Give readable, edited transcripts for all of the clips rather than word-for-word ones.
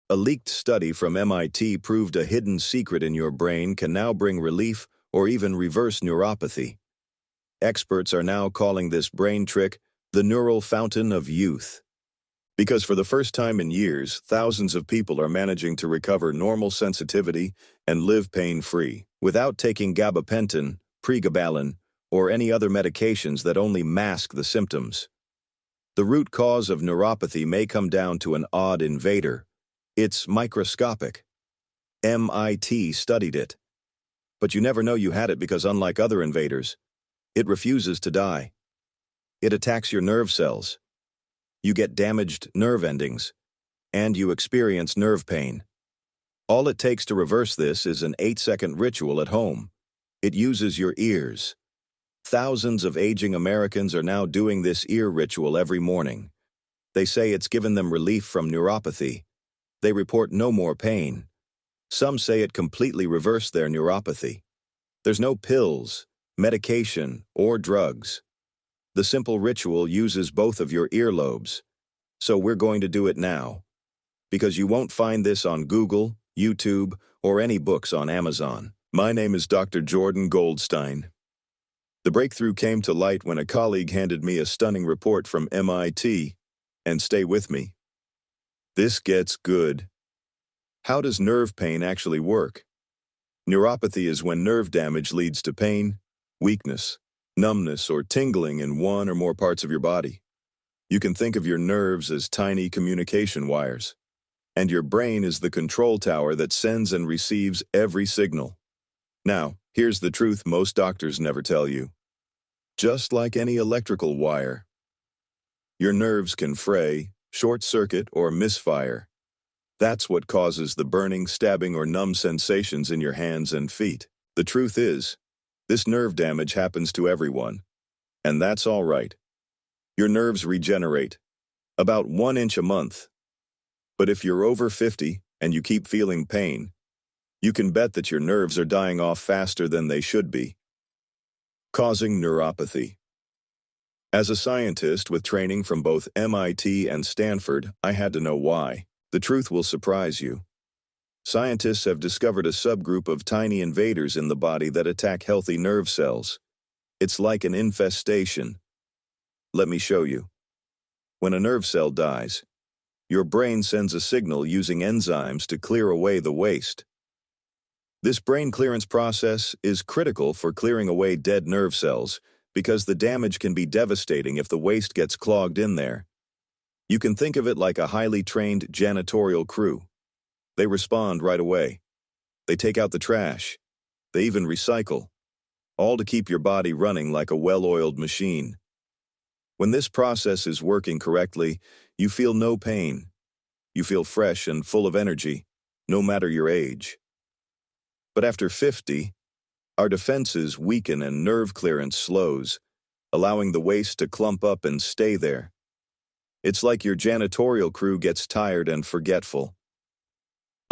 A leaked study from MIT proved a hidden secret in your brain can now bring relief or even reverse neuropathy. Experts are now calling this brain trick the neural fountain of youth. Because for the first time in years, thousands of people are managing to recover normal sensitivity and live pain-free, without taking gabapentin, pregabalin, or any other medications that only mask the symptoms. The root cause of neuropathy may come down to an odd invader. It's microscopic. MIT studied it. But you never know you had it because unlike other invaders, it refuses to die. It attacks your nerve cells. You get damaged nerve endings, and you experience nerve pain. All it takes to reverse this is an 8-second ritual at home. It uses your ears. Thousands of aging Americans are now doing this ear ritual every morning. They say it's given them relief from neuropathy. They report no more pain. Some say it completely reversed their neuropathy. There's no pills, medication, or drugs. The simple ritual uses both of your earlobes. So we're going to do it now. Because you won't find this on Google, YouTube, or any books on Amazon. My name is Dr. Jordan Goldstein. The breakthrough came to light when a colleague handed me a stunning report from MIT. And stay with me. This gets good. How does nerve pain actually work? Neuropathy is when nerve damage leads to pain, weakness, numbness, or tingling in one or more parts of your body. You can think of your nerves as tiny communication wires, and your brain is the control tower that sends and receives every signal. Now, here's the truth most doctors never tell you. Just like any electrical wire, your nerves can fray, short-circuit, or misfire. That's what causes the burning, stabbing, or numb sensations in your hands and feet. The truth is, this nerve damage happens to everyone. And that's all right. Your nerves regenerate, about 1 inch a month. But if you're over 50 and you keep feeling pain, you can bet that your nerves are dying off faster than they should be, causing neuropathy. As a scientist with training from both MIT and Stanford, I had to know why. The truth will surprise you. Scientists have discovered a subgroup of tiny invaders in the body that attack healthy nerve cells. It's like an infestation. Let me show you. When a nerve cell dies, your brain sends a signal using enzymes to clear away the waste. This brain clearance process is critical for clearing away dead nerve cells because the damage can be devastating if the waste gets clogged in there. You can think of it like a highly trained janitorial crew. They respond right away. They take out the trash. They even recycle, all to keep your body running like a well-oiled machine. When this process is working correctly, you feel no pain. You feel fresh and full of energy, no matter your age. But after 50, our defenses weaken and nerve clearance slows, allowing the waste to clump up and stay there. It's like your janitorial crew gets tired and forgetful,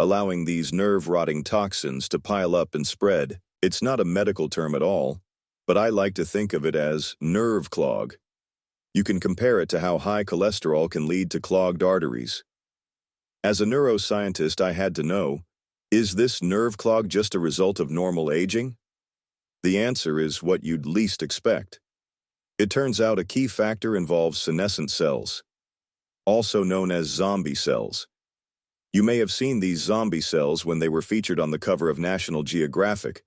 allowing these nerve-rotting toxins to pile up and spread. It's not a medical term at all, but I like to think of it as nerve clog. You can compare it to how high cholesterol can lead to clogged arteries. As a neuroscientist, I had to know, is this nerve clog just a result of normal aging? The answer is what you'd least expect. It turns out a key factor involves senescent cells, also known as zombie cells. You may have seen these zombie cells when they were featured on the cover of National Geographic.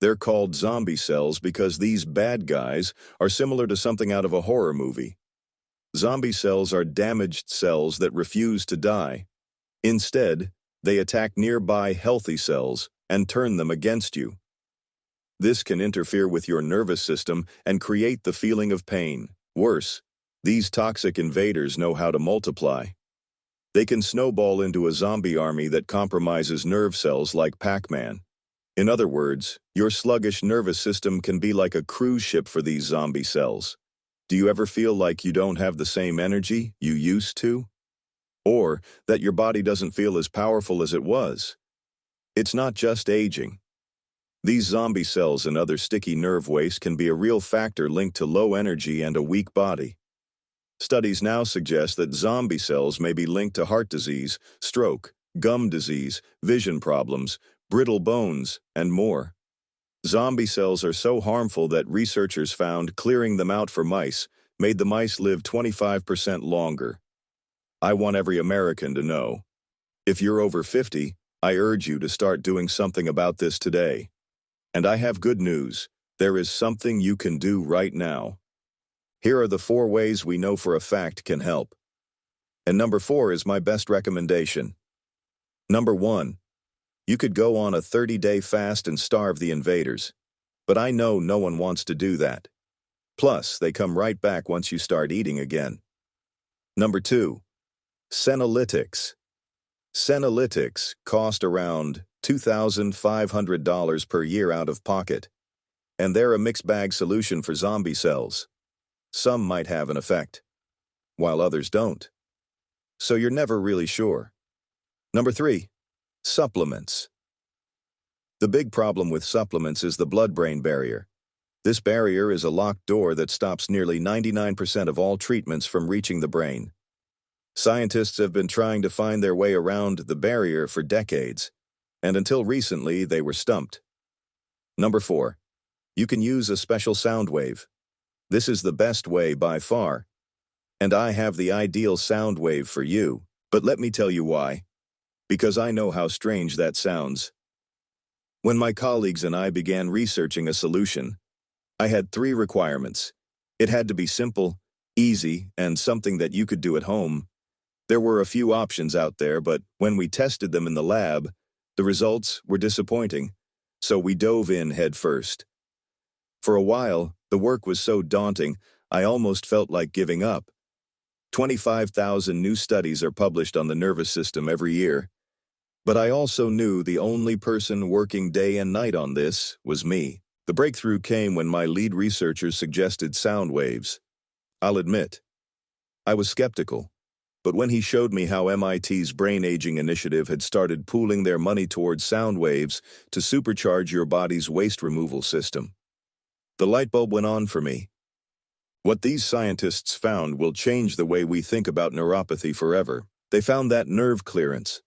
They're called zombie cells because these bad guys are similar to something out of a horror movie. Zombie cells are damaged cells that refuse to die. Instead, they attack nearby healthy cells and turn them against you. This can interfere with your nervous system and create the feeling of pain. Worse, these toxic invaders know how to multiply. They can snowball into a zombie army that compromises nerve cells like Pac-Man. In other words, your sluggish nervous system can be like a cruise ship for these zombie cells. Do you ever feel like you don't have the same energy you used to? Or that your body doesn't feel as powerful as it was? It's not just aging. These zombie cells and other sticky nerve waste can be a real factor linked to low energy and a weak body. Studies now suggest that zombie cells may be linked to heart disease, stroke, gum disease, vision problems, brittle bones, and more. Zombie cells are so harmful that researchers found clearing them out for mice made the mice live 25% longer. I want every American to know. If you're over 50, I urge you to start doing something about this today. And I have good news. There is something you can do right now. Here are the 4 ways we know for a fact can help. And number 4 is my best recommendation. Number 1. You could go on a 30-day fast and starve the invaders. But I know no one wants to do that. Plus, they come right back once you start eating again. Number 2. Senolytics. Senolytics cost around $2,500 per year out of pocket. And they're a mixed bag solution for zombie cells. Some might have an effect, while others don't. So you're never really sure. Number 3. Supplements. The big problem with supplements is the blood-brain barrier. This barrier is a locked door that stops nearly 99% of all treatments from reaching the brain. Scientists have been trying to find their way around the barrier for decades, and until recently they were stumped. Number 4. You can use a special sound wave. This is the best way by far. And I have the ideal sound wave for you, but let me tell you why. Because I know how strange that sounds. When my colleagues and I began researching a solution, I had 3 requirements. It had to be simple, easy, and something that you could do at home. There were a few options out there, but when we tested them in the lab, the results were disappointing, so we dove in head first. For a while, the work was so daunting, I almost felt like giving up. 25,000 new studies are published on the nervous system every year. But I also knew the only person working day and night on this was me. The breakthrough came when my lead researchers suggested sound waves. I'll admit, I was skeptical. But when he showed me how MIT's Brain Aging Initiative had started pooling their money towards sound waves to supercharge your body's waste removal system, the light bulb went on for me. What these scientists found will change the way we think about neuropathy forever. They found that nerve clearance.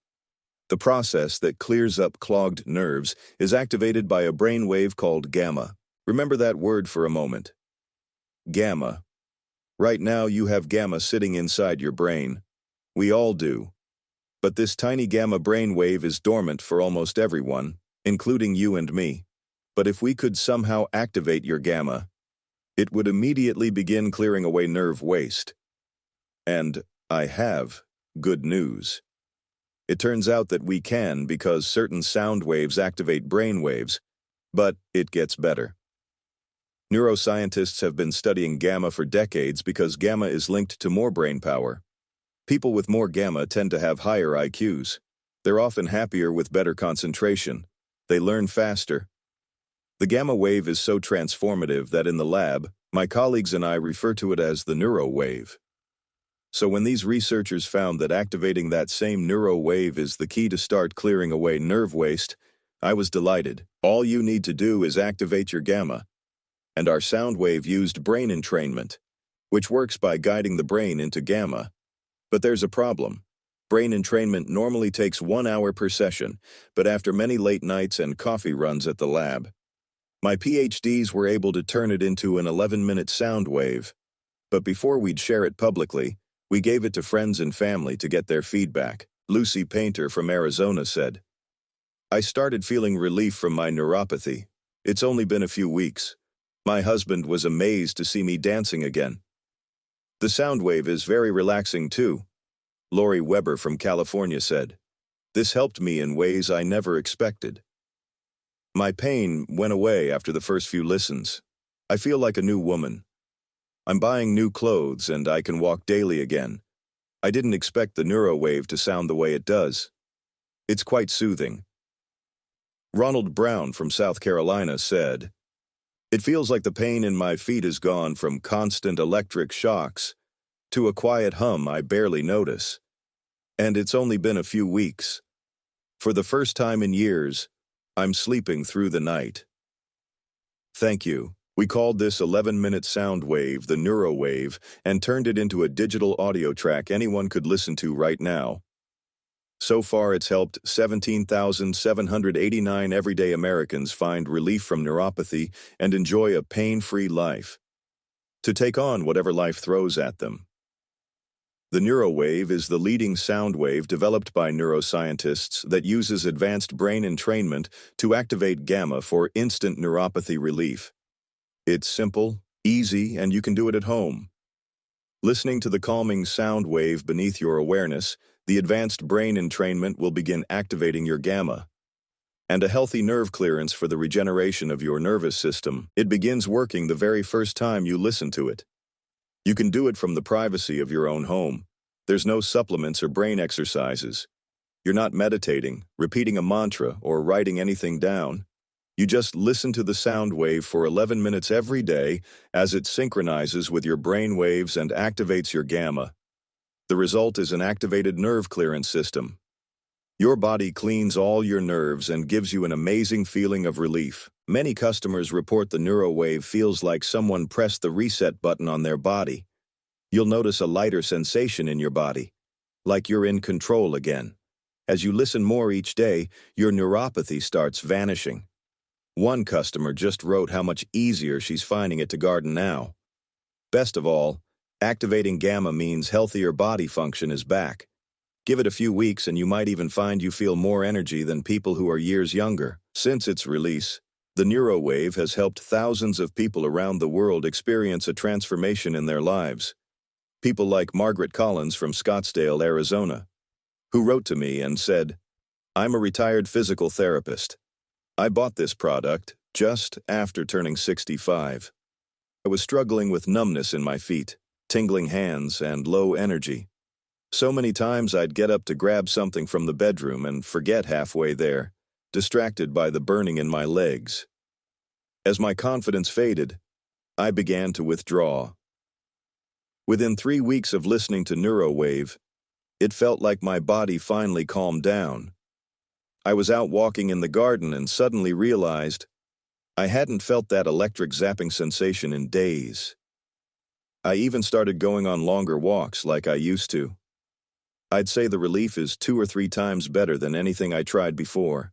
The process that clears up clogged nerves is activated by a brain wave called gamma. Remember that word for a moment. Gamma. Right now you have gamma sitting inside your brain. We all do. But this tiny gamma brain wave is dormant for almost everyone, including you and me. But if we could somehow activate your gamma, it would immediately begin clearing away nerve waste. And I have good news. It turns out that we can because certain sound waves activate brain waves, but it gets better. Neuroscientists have been studying gamma for decades because gamma is linked to more brain power. People with more gamma tend to have higher IQs. They're often happier with better concentration. They learn faster. The gamma wave is so transformative that in the lab, my colleagues and I refer to it as the neuro wave. So when these researchers found that activating that same neuro wave is the key to start clearing away nerve waste, I was delighted. All you need to do is activate your gamma. And our sound wave used brain entrainment, which works by guiding the brain into gamma. But there's a problem. Brain entrainment normally takes 1 hour per session, but after many late nights and coffee runs at the lab, my PhDs were able to turn it into an 11-minute sound wave. But before we'd share it publicly, we gave it to friends and family to get their feedback. Lucy Painter from Arizona said, "I started feeling relief from my neuropathy. It's only been a few weeks. My husband was amazed to see me dancing again. The sound wave is very relaxing too," Lori Weber from California said. "This helped me in ways I never expected. My pain went away after the first few listens. I feel like a new woman. I'm buying new clothes and I can walk daily again. I didn't expect the neuro wave to sound the way it does. It's quite soothing." Ronald Brown from South Carolina said, "It feels like the pain in my feet has gone from constant electric shocks to a quiet hum I barely notice. And it's only been a few weeks. For the first time in years, I'm sleeping through the night." Thank you. We called this 11-minute sound wave the neuro wave and turned it into a digital audio track anyone could listen to right now. So far, it's helped 17,789 everyday Americans find relief from neuropathy and enjoy a pain-free life, to take on whatever life throws at them. The neurowave is the leading sound wave developed by neuroscientists that uses advanced brain entrainment to activate gamma for instant neuropathy relief. It's simple, easy, and you can do it at home. Listening to the calming sound wave beneath your awareness, the advanced brain entrainment will begin activating your gamma. And a healthy nerve clearance for the regeneration of your nervous system. It begins working the very first time you listen to it. You can do it from the privacy of your own home. There's no supplements or brain exercises. You're not meditating, repeating a mantra, or writing anything down. You just listen to the sound wave for 11 minutes every day as it synchronizes with your brain waves and activates your gamma. The result is an activated nerve clearance system. Your body cleans all your nerves and gives you an amazing feeling of relief. Many customers report the neurowave feels like someone pressed the reset button on their body. You'll notice a lighter sensation in your body, like you're in control again. As you listen more each day, your neuropathy starts vanishing. One customer just wrote how much easier she's finding it to garden now. Best of all, activating gamma means healthier body function is back. Give it a few weeks and you might even find you feel more energy than people who are years younger. Since its release, the neurowave has helped thousands of people around the world experience a transformation in their lives. People like Margaret Collins from Scottsdale, Arizona, who wrote to me and said, "I'm a retired physical therapist. I bought this product just after turning 65. I was struggling with numbness in my feet, tingling hands, and low energy. So many times I'd get up to grab something from the bedroom and forget halfway there, distracted by the burning in my legs. As my confidence faded, I began to withdraw. Within 3 weeks of listening to Neurowave, it felt like my body finally calmed down. I was out walking in the garden and suddenly realized I hadn't felt that electric zapping sensation in days. I even started going on longer walks like I used to. I'd say the relief is 2 or 3 times better than anything I tried before.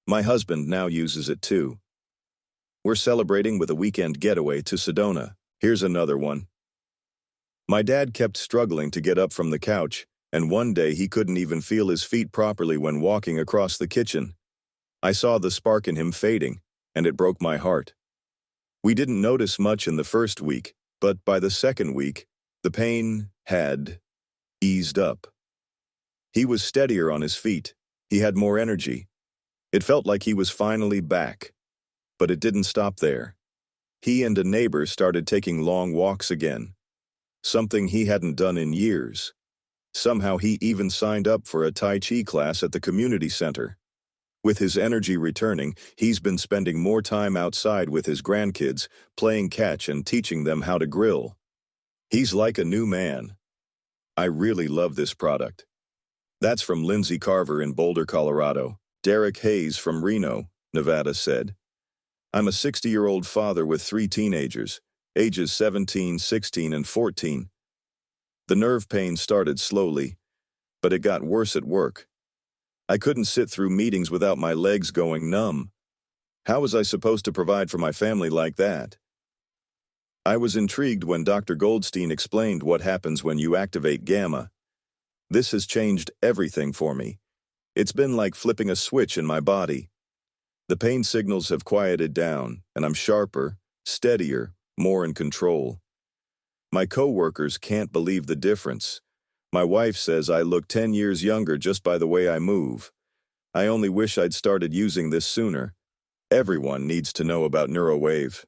My husband now uses it too. We're celebrating with a weekend getaway to Sedona. Here's another one. My dad kept struggling to get up from the couch, and one day he couldn't even feel his feet properly when walking across the kitchen. I saw the spark in him fading, and it broke my heart. We didn't notice much in the first week, but by the second week, the pain had eased up. He was steadier on his feet. He had more energy. It felt like he was finally back. But it didn't stop there. He and a neighbor started taking long walks again, something he hadn't done in years. Somehow he even signed up for a Tai Chi class at the community center. With his energy returning, he's been spending more time outside with his grandkids, playing catch and teaching them how to grill. He's like a new man. I really love this product. That's from Lindsay Carver in Boulder, Colorado. Derek Hayes from Reno, Nevada said, "I'm a 60-year-old father with 3 teenagers, ages 17, 16, and 14. The nerve pain started slowly, but it got worse at work. I couldn't sit through meetings without my legs going numb. How was I supposed to provide for my family like that?" I was intrigued when Dr. Goldstein explained what happens when you activate gamma. This has changed everything for me. It's been like flipping a switch in my body. The pain signals have quieted down, and I'm sharper, steadier, more in control. My coworkers can't believe the difference. My wife says I look 10 years younger just by the way I move. I only wish I'd started using this sooner. Everyone needs to know about Neurowave.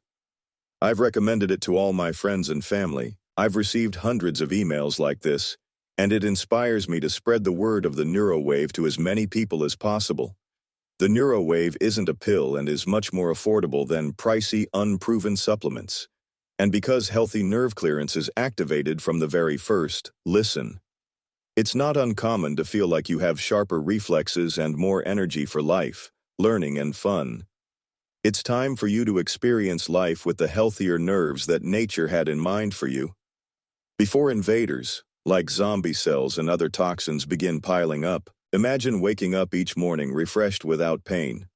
I've recommended it to all my friends and family. I've received hundreds of emails like this, and it inspires me to spread the word of the Neurowave to as many people as possible. The Neurowave isn't a pill and is much more affordable than pricey, unproven supplements. And because healthy nerve clearance is activated from the very first, listen. It's not uncommon to feel like you have sharper reflexes and more energy for life, learning, and fun. It's time for you to experience life with the healthier nerves that nature had in mind for you. Before invaders, like zombie cells and other toxins, begin piling up, Imagine waking up each morning refreshed without pain,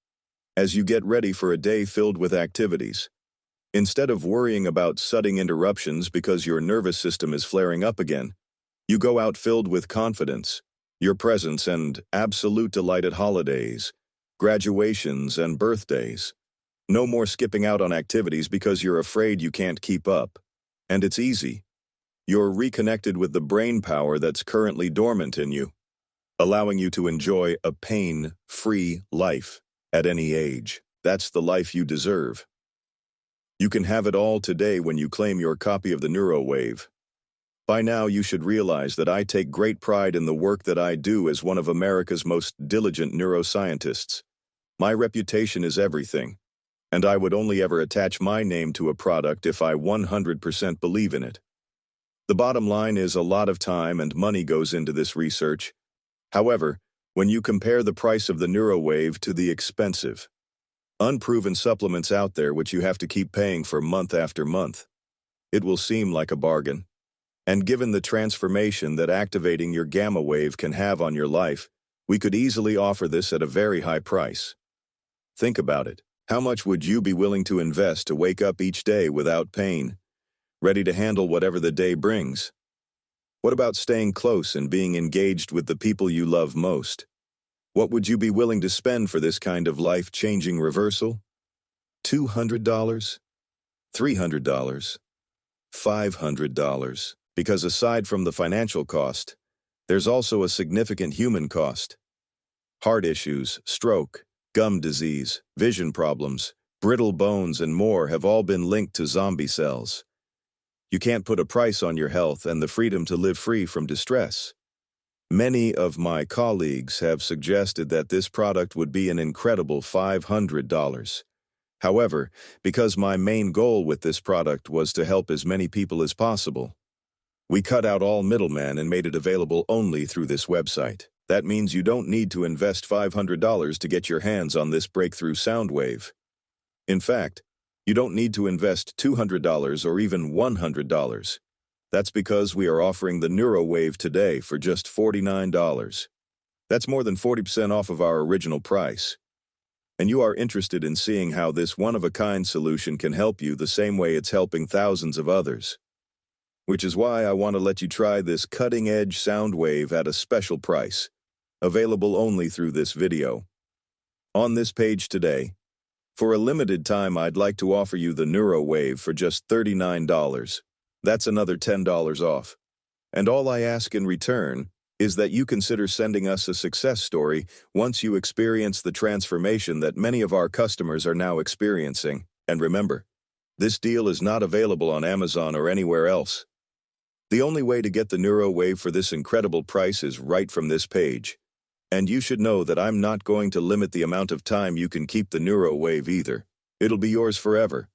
as you get ready for a day filled with activities. Instead of worrying about sudden interruptions because your nervous system is flaring up again, you go out filled with confidence, your presence, and absolute delight at holidays, graduations, and birthdays. No more skipping out on activities because you're afraid you can't keep up. And it's easy. You're reconnected with the brain power that's currently dormant in you, allowing you to enjoy a pain-free life at any age. That's the life you deserve. You can have it all today when you claim your copy of the NeuroWave. By now, you should realize that I take great pride in the work that I do as one of America's most diligent neuroscientists. My reputation is everything, and I would only ever attach my name to a product if I 100% believe in it. The bottom line is a lot of time and money goes into this research. However, when you compare the price of the NeuroWave to the expensive, unproven supplements out there which you have to keep paying for month after month, it will seem like a bargain. And given the transformation that activating your gamma wave can have on your life, we could easily offer this at a very high price. Think about it. How much would you be willing to invest to wake up each day without pain, ready to handle whatever the day brings? What about staying close and being engaged with the people you love most? What would you be willing to spend for this kind of life-changing reversal? $200? $300? $500? Because aside from the financial cost, there's also a significant human cost. Heart issues, stroke, gum disease, vision problems, brittle bones, and more have all been linked to zombie cells. You can't put a price on your health and the freedom to live free from distress. Many of my colleagues have suggested that this product would be an incredible $500. However, because my main goal with this product was to help as many people as possible, we cut out all middlemen and made it available only through this website. That means you don't need to invest $500 to get your hands on this breakthrough sound wave. In fact, you don't need to invest $200 or even $100. That's because we are offering the NeuroWave today for just $49. That's more than 40% off of our original price. And you are interested in seeing how this one-of-a-kind solution can help you the same way it's helping thousands of others. Which is why I want to let you try this cutting-edge sound wave at a special price, available only through this video. On this page today, for a limited time, I'd like to offer you the NeuroWave for just $39. That's another $10 off. And all I ask in return is that you consider sending us a success story once you experience the transformation that many of our customers are now experiencing. And remember, this deal is not available on Amazon or anywhere else. The only way to get the NeuroWave for this incredible price is right from this page. And you should know that I'm not going to limit the amount of time you can keep the NeuroWave either. It'll be yours forever.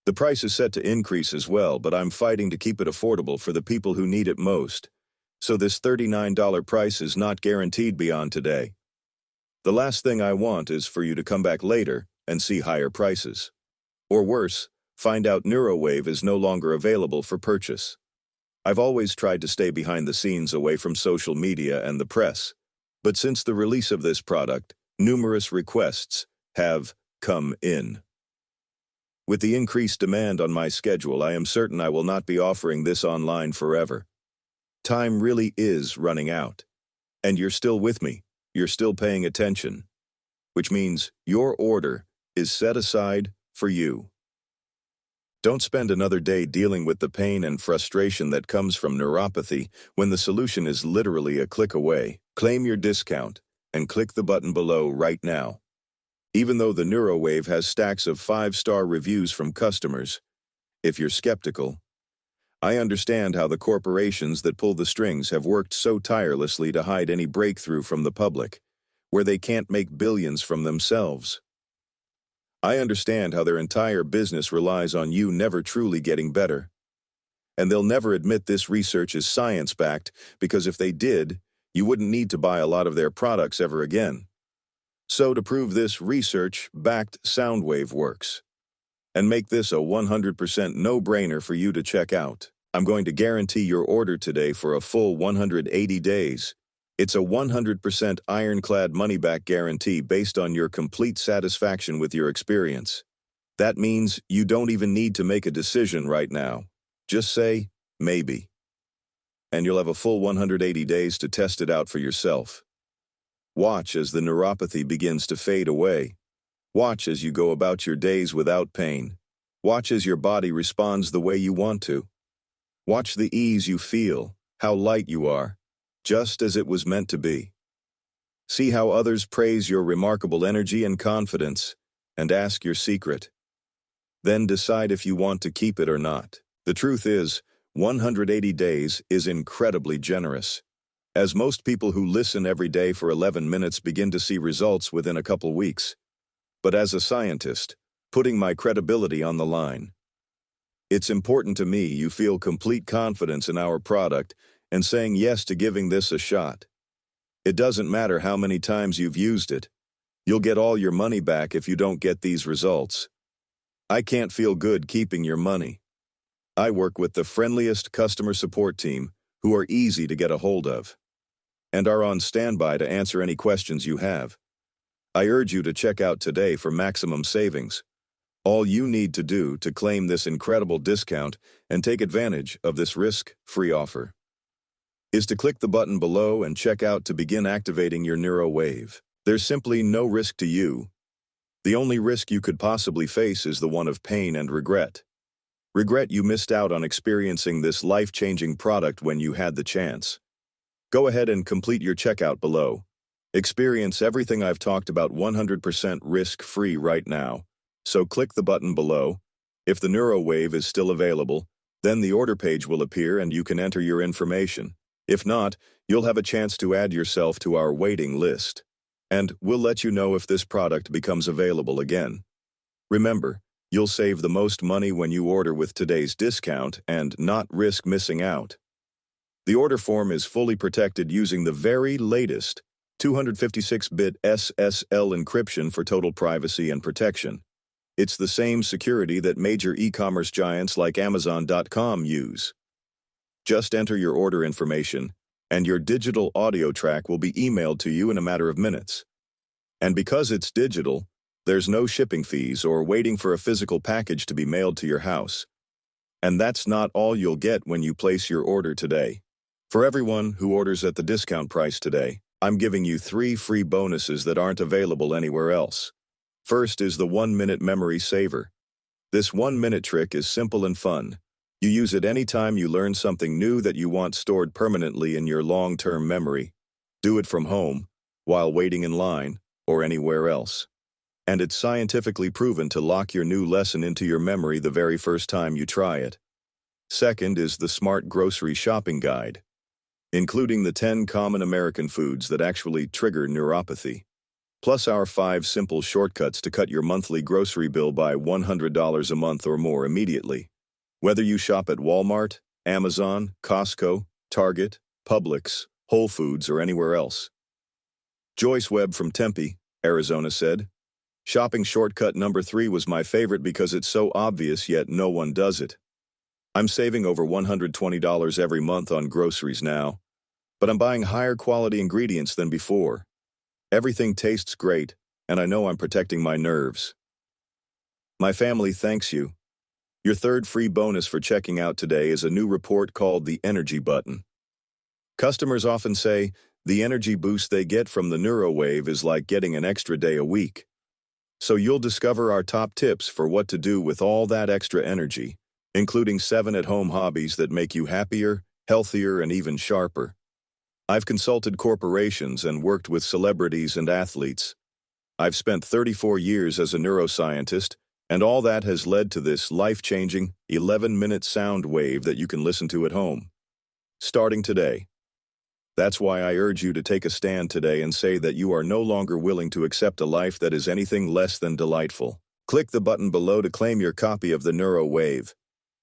The price is set to increase as well, but I'm fighting to keep it affordable for the people who need it most. So this $39 price is not guaranteed beyond today. The last thing I want is for you to come back later and see higher prices. Or worse, find out NeuroWave is no longer available for purchase. I've always tried to stay behind the scenes away from social media and the press, but since the release of this product, numerous requests have come in. With the increased demand on my schedule, I am certain I will not be offering this online forever. Time really is running out. And you're still with me. You're still paying attention. Which means your order is set aside for you. Don't spend another day dealing with the pain and frustration that comes from neuropathy when the solution is literally a click away. Claim your discount and click the button below right now. Even though the NeuroWave has stacks of 5-star reviews from customers, if you're skeptical, I understand how the corporations that pull the strings have worked so tirelessly to hide any breakthrough from the public, where they can't make billions from themselves. I understand how their entire business relies on you never truly getting better. And they'll never admit this research is science-backed, because if they did, you wouldn't need to buy a lot of their products ever again. So to prove this research-backed sound wave works, and make this a 100% no-brainer for you to check out, I'm going to guarantee your order today for a full 180 days. It's a 100% ironclad money-back guarantee based on your complete satisfaction with your experience. That means you don't even need to make a decision right now. Just say, maybe. And you'll have a full 180 days to test it out for yourself. Watch as the neuropathy begins to fade away. Watch as you go about your days without pain. Watch as your body responds the way you want to. Watch the ease you feel, how light you are, just as it was meant to be. See how others praise your remarkable energy and confidence, and ask your secret. Then decide if you want to keep it or not. The truth is, 180 days is incredibly generous, as most people who listen every day for 11 minutes begin to see results within a couple weeks. But as a scientist, putting my credibility on the line, it's important to me you feel complete confidence in our product and saying yes to giving this a shot. It doesn't matter how many times you've used it. You'll get all your money back if you don't get these results. I can't feel good keeping your money. I work with the friendliest customer support team who are easy to get a hold of and are on standby to answer any questions you have. I urge you to check out today for maximum savings. All you need to do to claim this incredible discount and take advantage of this risk-free offer is to click the button below and check out to begin activating your NeuroWave. There's simply no risk to you. The only risk you could possibly face is the one of pain and regret. Regret you missed out on experiencing this life-changing product when you had the chance. Go ahead and complete your checkout below. Experience everything I've talked about 100% risk-free right now. So click the button below. If the NeuroWave is still available, then the order page will appear and you can enter your information. If not, you'll have a chance to add yourself to our waiting list. And we'll let you know if this product becomes available again. Remember, you'll save the most money when you order with today's discount and not risk missing out. The order form is fully protected using the very latest 256-bit SSL encryption for total privacy and protection. It's the same security that major e-commerce giants like Amazon.com use. Just enter your order information, and your digital audio track will be emailed to you in a matter of minutes. And because it's digital, there's no shipping fees or waiting for a physical package to be mailed to your house. And that's not all you'll get when you place your order today. For everyone who orders at the discount price today, I'm giving you 3 free bonuses that aren't available anywhere else. First is the 1-minute memory saver. This 1-minute trick is simple and fun. You use it anytime you learn something new that you want stored permanently in your long-term memory. Do it from home, while waiting in line, or anywhere else. And it's scientifically proven to lock your new lesson into your memory the very first time you try it. Second is the Smart Grocery Shopping Guide, including the 10 common American foods that actually trigger neuropathy, plus our 5 simple shortcuts to cut your monthly grocery bill by $100 a month or more immediately. Whether you shop at Walmart, Amazon, Costco, Target, Publix, Whole Foods, or anywhere else. Joyce Webb from Tempe, Arizona said, "Shopping shortcut number 3 was my favorite because it's so obvious yet no one does it. I'm saving over $120 every month on groceries now, but I'm buying higher quality ingredients than before. Everything tastes great, and I know I'm protecting my nerves. My family thanks you." Your third free bonus for checking out today is a new report called the Energy Button. Customers often say the energy boost they get from the NeuroWave is like getting an extra day a week. So you'll discover our top tips for what to do with all that extra energy, including 7 at-home hobbies that make you happier, healthier, and even sharper. I've consulted corporations and worked with celebrities and athletes. I've spent 34 years as a neuroscientist, and all that has led to this life-changing 11-minute sound wave that you can listen to at home. Starting today. That's why I urge you to take a stand today and say that you are no longer willing to accept a life that is anything less than delightful. Click the button below to claim your copy of the NeuroWave.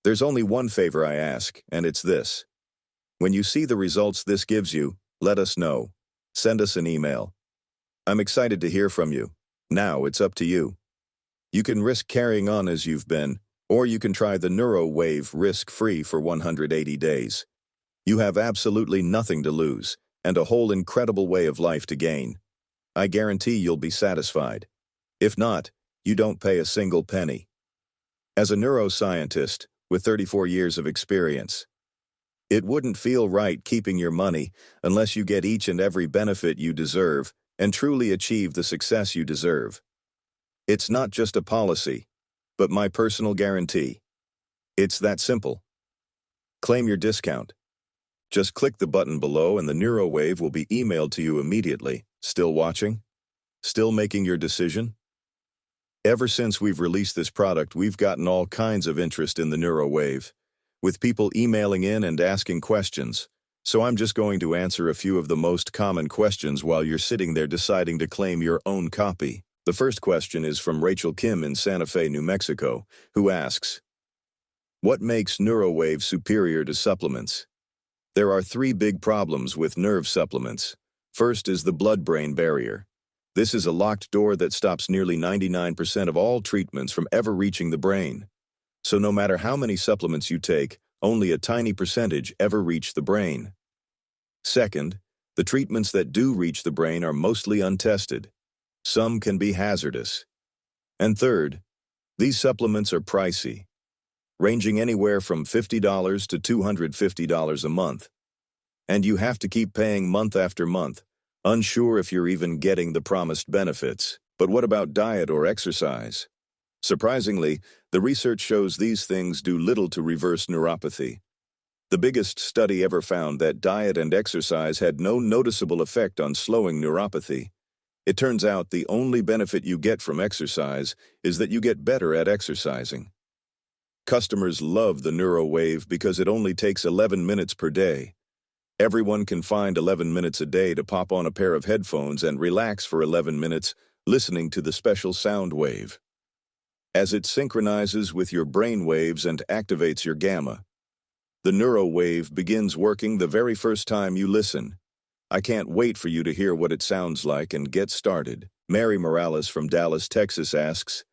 There's only one favor I ask, and it's this. When you see the results this gives you, let us know. Send us an email. I'm excited to hear from you. Now it's up to you. You can risk carrying on as you've been, or you can try the NeuroWave risk-free for 180 days. You have absolutely nothing to lose, and a whole incredible way of life to gain. I guarantee you'll be satisfied. If not, you don't pay a single penny. As a neuroscientist with 34 years of experience, it wouldn't feel right keeping your money unless you get each and every benefit you deserve and truly achieve the success you deserve. It's not just a policy, but my personal guarantee. It's that simple. Claim your discount. Just click the button below and the NeuroWave will be emailed to you immediately. Still watching? Still making your decision? Ever since we've released this product, we've gotten all kinds of interest in the NeuroWave, with people emailing in and asking questions. So I'm just going to answer a few of the most common questions while you're sitting there deciding to claim your own copy. The first question is from Rachel Kim in Santa Fe, New Mexico, who asks, what makes NeuroWave superior to supplements? There are 3 big problems with nerve supplements. First is the blood-brain barrier. This is a locked door that stops nearly 99% of all treatments from ever reaching the brain. So no matter how many supplements you take, only a tiny percentage ever reach the brain. Second, the treatments that do reach the brain are mostly untested. Some can be hazardous. And third, these supplements are pricey, ranging anywhere from $50 to $250 a month. And you have to keep paying month after month, unsure if you're even getting the promised benefits. But what about diet or exercise? Surprisingly, the research shows these things do little to reverse neuropathy. The biggest study ever found that diet and exercise had no noticeable effect on slowing neuropathy. It turns out the only benefit you get from exercise is that you get better at exercising. Customers love the NeuroWave because it only takes 11 minutes per day. Everyone can find 11 minutes a day to pop on a pair of headphones and relax for 11 minutes listening to the special sound wave. As it synchronizes with your brain waves and activates your gamma, the NeuroWave begins working the very first time you listen. I can't wait for you to hear what it sounds like and get started. Mary Morales from Dallas, Texas asks,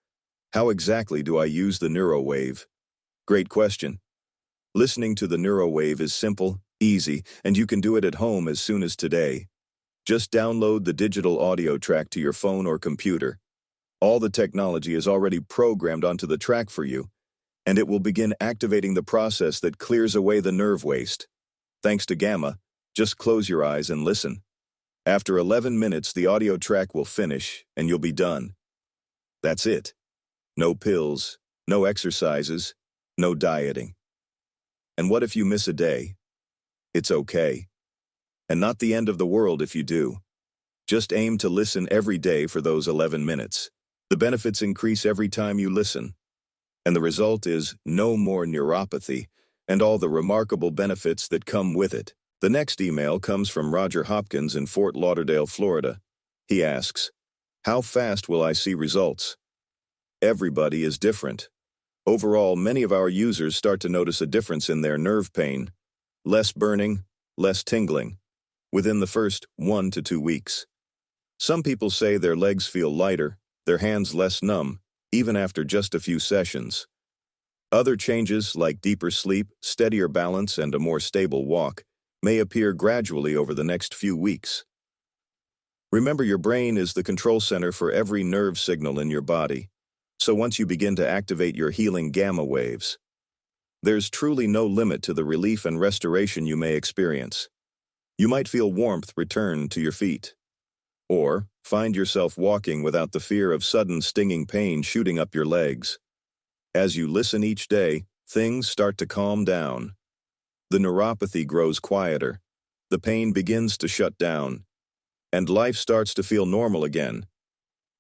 how exactly do I use the NeuroWave? Great question. Listening to the NeuroWave is simple, easy, and you can do it at home as soon as today. Just download the digital audio track to your phone or computer. All the technology is already programmed onto the track for you, and it will begin activating the process that clears away the nerve waste. Thanks to Gamma, just close your eyes and listen. After 11 minutes, the audio track will finish, and you'll be done. That's it. No pills, no exercises, no dieting. And what if you miss a day? It's okay. And not the end of the world if you do. Just aim to listen every day for those 11 minutes. The benefits increase every time you listen. And the result is no more neuropathy and all the remarkable benefits that come with it. The next email comes from Roger Hopkins in Fort Lauderdale, Florida. He asks, how fast will I see results? Everybody is different. Overall, many of our users start to notice a difference in their nerve pain, less burning, less tingling, within the first 1 to 2 weeks. Some people say their legs feel lighter, their hands less numb, even after just a few sessions. Other changes, like deeper sleep, steadier balance, and a more stable walk, may appear gradually over the next few weeks. Remember, your brain is the control center for every nerve signal in your body. So once you begin to activate your healing gamma waves, there's truly no limit to the relief and restoration you may experience. You might feel warmth return to your feet, or find yourself walking without the fear of sudden stinging pain shooting up your legs. As you listen each day, things start to calm down. The neuropathy grows quieter, the pain begins to shut down, and life starts to feel normal again.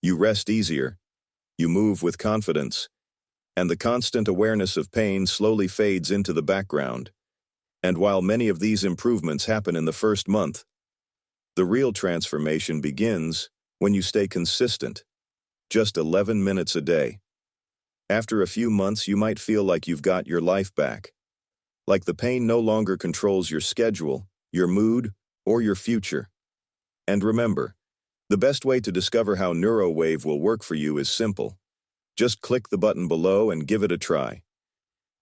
You rest easier. You move with confidence, and the constant awareness of pain slowly fades into the background. And while many of these improvements happen in the first month, the real transformation begins when you stay consistent, just 11 minutes a day. After a few months, you might feel like you've got your life back, like the pain no longer controls your schedule, your mood, or your future. And remember, the best way to discover how NeuroWave will work for you is simple. Just click the button below and give it a try.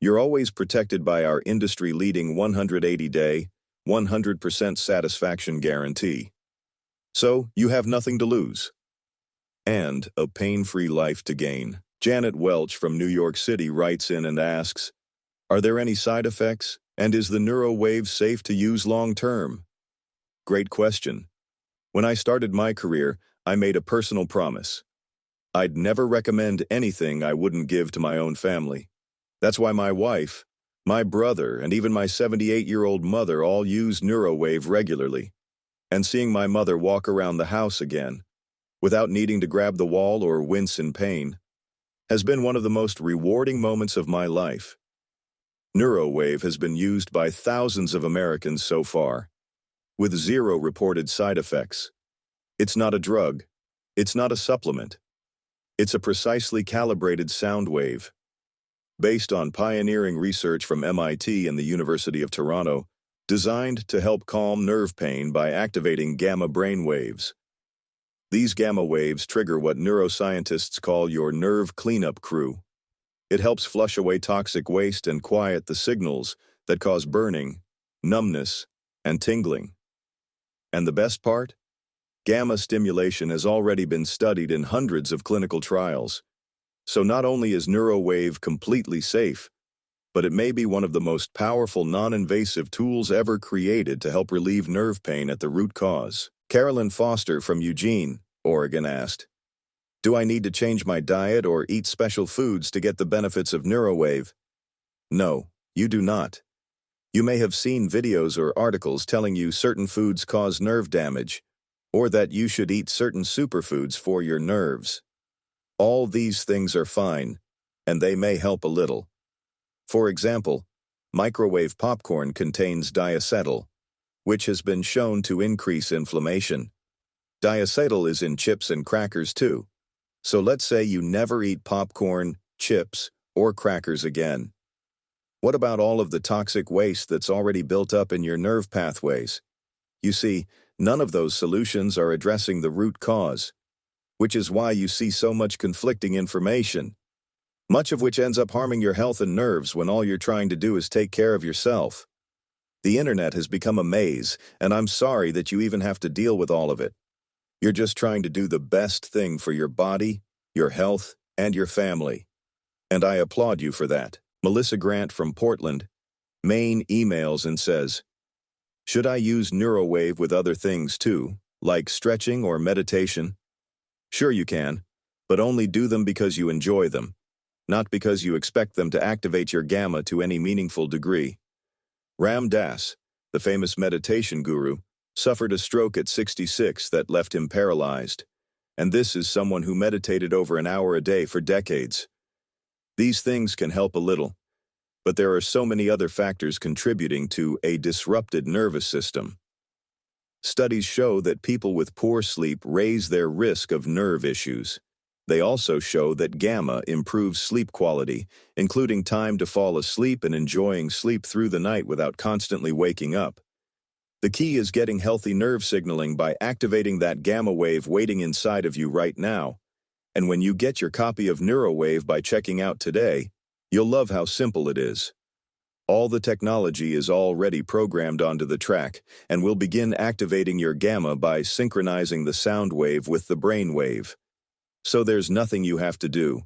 You're always protected by our industry-leading 180-day, 100% satisfaction guarantee. So, you have nothing to lose. And a pain-free life to gain. Janet Welch from New York City writes in and asks, "Are there any side effects? And is the NeuroWave safe to use long-term?" Great question. When I started my career, I made a personal promise. I'd never recommend anything I wouldn't give to my own family. That's why my wife, my brother, and even my 78-year-old mother all use NeuroWave regularly. And seeing my mother walk around the house again, without needing to grab the wall or wince in pain, has been one of the most rewarding moments of my life. NeuroWave has been used by thousands of Americans so far, with 0 reported side effects. It's not a drug. It's not a supplement. It's a precisely calibrated sound wave. Based on pioneering research from MIT and the University of Toronto, designed to help calm nerve pain by activating gamma brain waves. These gamma waves trigger what neuroscientists call your nerve cleanup crew. It helps flush away toxic waste and quiet the signals that cause burning, numbness, and tingling. And the best part? Gamma stimulation has already been studied in hundreds of clinical trials. So not only is NeuroWave completely safe, but it may be one of the most powerful non-invasive tools ever created to help relieve nerve pain at the root cause. Carolyn Foster from Eugene, Oregon asked, "Do I need to change my diet or eat special foods to get the benefits of NeuroWave?" No, you do not. You may have seen videos or articles telling you certain foods cause nerve damage, or that you should eat certain superfoods for your nerves. All these things are fine, and they may help a little. For example, microwave popcorn contains diacetyl, which has been shown to increase inflammation. Diacetyl is in chips and crackers too. So let's say you never eat popcorn, chips, or crackers again. What about all of the toxic waste that's already built up in your nerve pathways? You see, none of those solutions are addressing the root cause, which is why you see so much conflicting information, much of which ends up harming your health and nerves when all you're trying to do is take care of yourself. The internet has become a maze, and I'm sorry that you even have to deal with all of it. You're just trying to do the best thing for your body, your health, and your family. And I applaud you for that. Melissa Grant from Portland, Maine emails and says, "Should I use NeuroWave with other things too, like stretching or meditation?" Sure you can, but only do them because you enjoy them, not because you expect them to activate your gamma to any meaningful degree. Ram Dass, the famous meditation guru, suffered a stroke at 66 that left him paralyzed, and this is someone who meditated over an hour a day for decades. These things can help a little, but there are so many other factors contributing to a disrupted nervous system. Studies show that people with poor sleep raise their risk of nerve issues. They also show that gamma improves sleep quality, including time to fall asleep and enjoying sleep through the night without constantly waking up. The key is getting healthy nerve signaling by activating that gamma wave waiting inside of you right now. And when you get your copy of NeuroWave by checking out today, you'll love how simple it is. All the technology is already programmed onto the track, and will begin activating your gamma by synchronizing the sound wave with the brain wave. So there's nothing you have to do.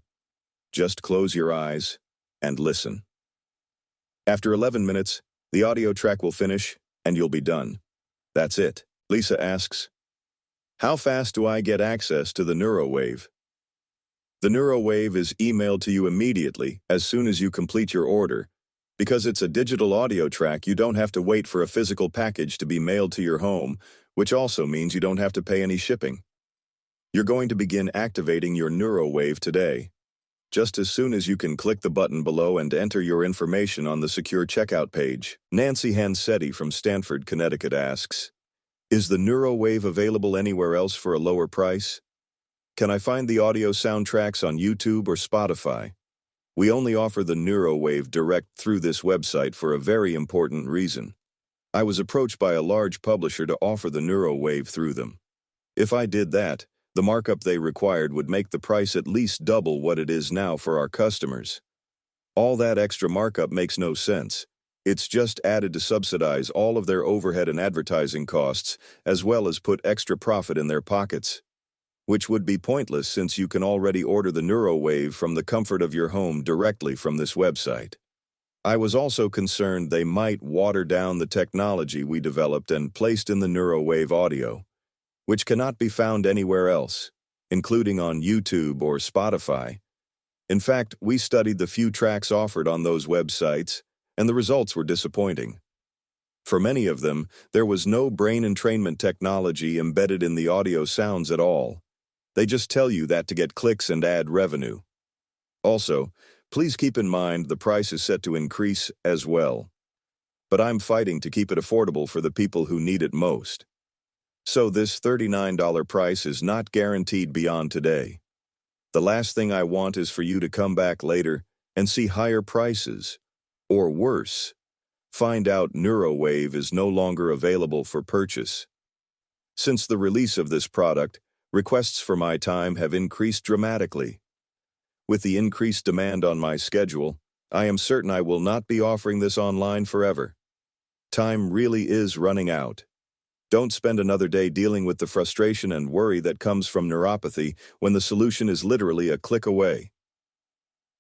Just close your eyes and listen. After 11 minutes, the audio track will finish, and you'll be done. That's it. Lisa asks, "How fast do I get access to the NeuroWave?" The NeuroWave is emailed to you immediately as soon as you complete your order. Because it's a digital audio track, you don't have to wait for a physical package to be mailed to your home, which also means you don't have to pay any shipping. You're going to begin activating your NeuroWave today. Just as soon as you can click the button below and enter your information on the secure checkout page. Nancy Hansetti from Stanford, Connecticut asks, "Is the NeuroWave available anywhere else for a lower price? Can I find the audio soundtracks on YouTube or Spotify? We only offer the NeuroWave direct through this website for a very important reason. I was approached by a large publisher to offer the NeuroWave through them. If I did that, the markup they required would make the price at least double what it is now for our customers. All that extra markup makes no sense. It's just added to subsidize all of their overhead and advertising costs, as well as put extra profit in their pockets, which would be pointless since you can already order the NeuroWave from the comfort of your home directly from this website. I was also concerned they might water down the technology we developed and placed in the NeuroWave audio, which cannot be found anywhere else, including on YouTube or Spotify. In fact, we studied the few tracks offered on those websites, and the results were disappointing. For many of them, there was no brain entrainment technology embedded in the audio sounds at all. They just tell you that to get clicks and ad revenue. Also, please keep in mind the price is set to increase as well. But I'm fighting to keep it affordable for the people who need it most. So this $39 price is not guaranteed beyond today. The last thing I want is for you to come back later and see higher prices, or worse, find out NeuroWave is no longer available for purchase. Since the release of this product, requests for my time have increased dramatically. With the increased demand on my schedule, I am certain I will not be offering this online forever. Time really is running out. Don't spend another day dealing with the frustration and worry that comes from neuropathy when the solution is literally a click away.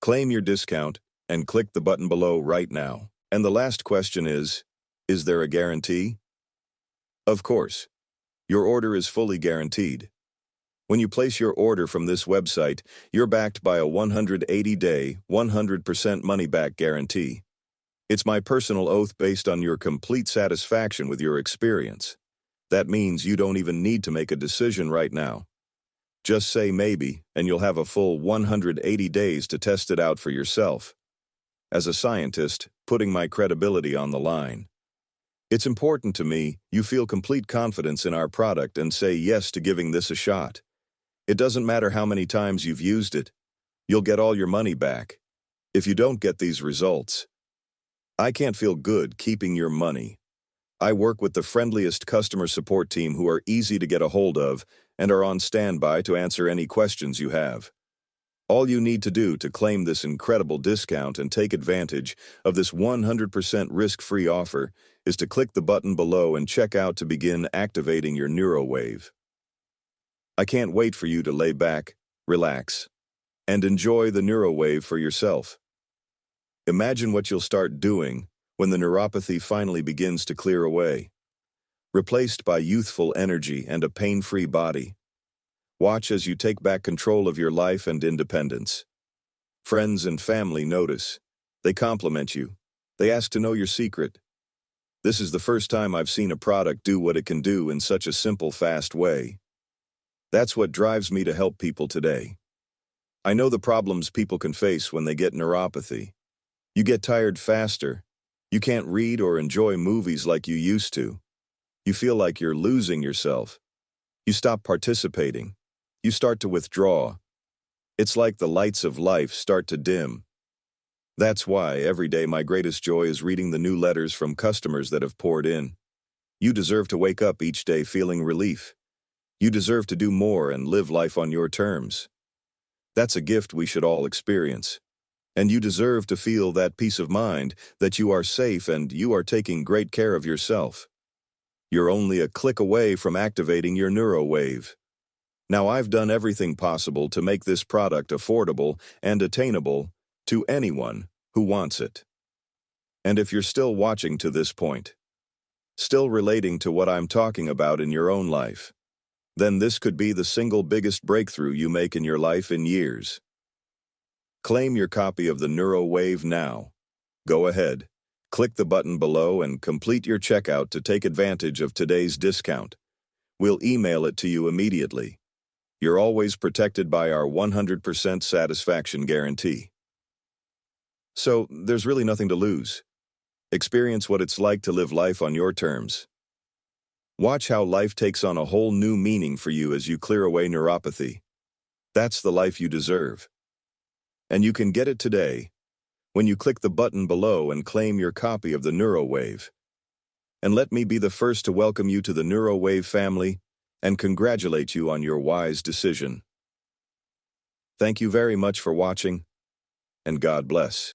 Claim your discount and click the button below right now. And the last question is there a guarantee? Of course. Your order is fully guaranteed. When you place your order from this website, you're backed by a 180-day, 100% money-back guarantee. It's my personal oath based on your complete satisfaction with your experience. That means you don't even need to make a decision right now. Just say maybe, and you'll have a full 180 days to test it out for yourself. As a scientist, putting my credibility on the line. It's important to me you feel complete confidence in our product and say yes to giving this a shot. It doesn't matter how many times you've used it. You'll get all your money back. If you don't get these results, I can't feel good keeping your money. I work with the friendliest customer support team who are easy to get a hold of and are on standby to answer any questions you have. All you need to do to claim this incredible discount and take advantage of this 100% risk-free offer is to click the button below and check out to begin activating your NeuroWave. I can't wait for you to lay back, relax, and enjoy the NeuroWave for yourself. Imagine what you'll start doing when the neuropathy finally begins to clear away, replaced by youthful energy and a pain-free body. Watch as you take back control of your life and independence. Friends and family notice. They compliment you. They ask to know your secret. This is the first time I've seen a product do what it can do in such a simple, fast way. That's what drives me to help people today. I know the problems people can face when they get neuropathy. You get tired faster. You can't read or enjoy movies like you used to. You feel like you're losing yourself. You stop participating. You start to withdraw. It's like the lights of life start to dim. That's why every day my greatest joy is reading the new letters from customers that have poured in. You deserve to wake up each day feeling relief. You deserve to do more and live life on your terms. That's a gift we should all experience. And you deserve to feel that peace of mind that you are safe and you are taking great care of yourself. You're only a click away from activating your NeuroWave. Now I've done everything possible to make this product affordable and attainable to anyone who wants it. And if you're still watching to this point, still relating to what I'm talking about in your own life, then this could be the single biggest breakthrough you make in your life in years. Claim your copy of the NeuroWave now. Go ahead, click the button below and complete your checkout to take advantage of today's discount. We'll email it to you immediately. You're always protected by our 100% satisfaction guarantee. So, there's really nothing to lose. Experience what it's like to live life on your terms. Watch how life takes on a whole new meaning for you as you clear away neuropathy. That's the life you deserve. And you can get it today when you click the button below and claim your copy of the NeuroWave. And let me be the first to welcome you to the NeuroWave family and congratulate you on your wise decision. Thank you very much for watching, and God bless.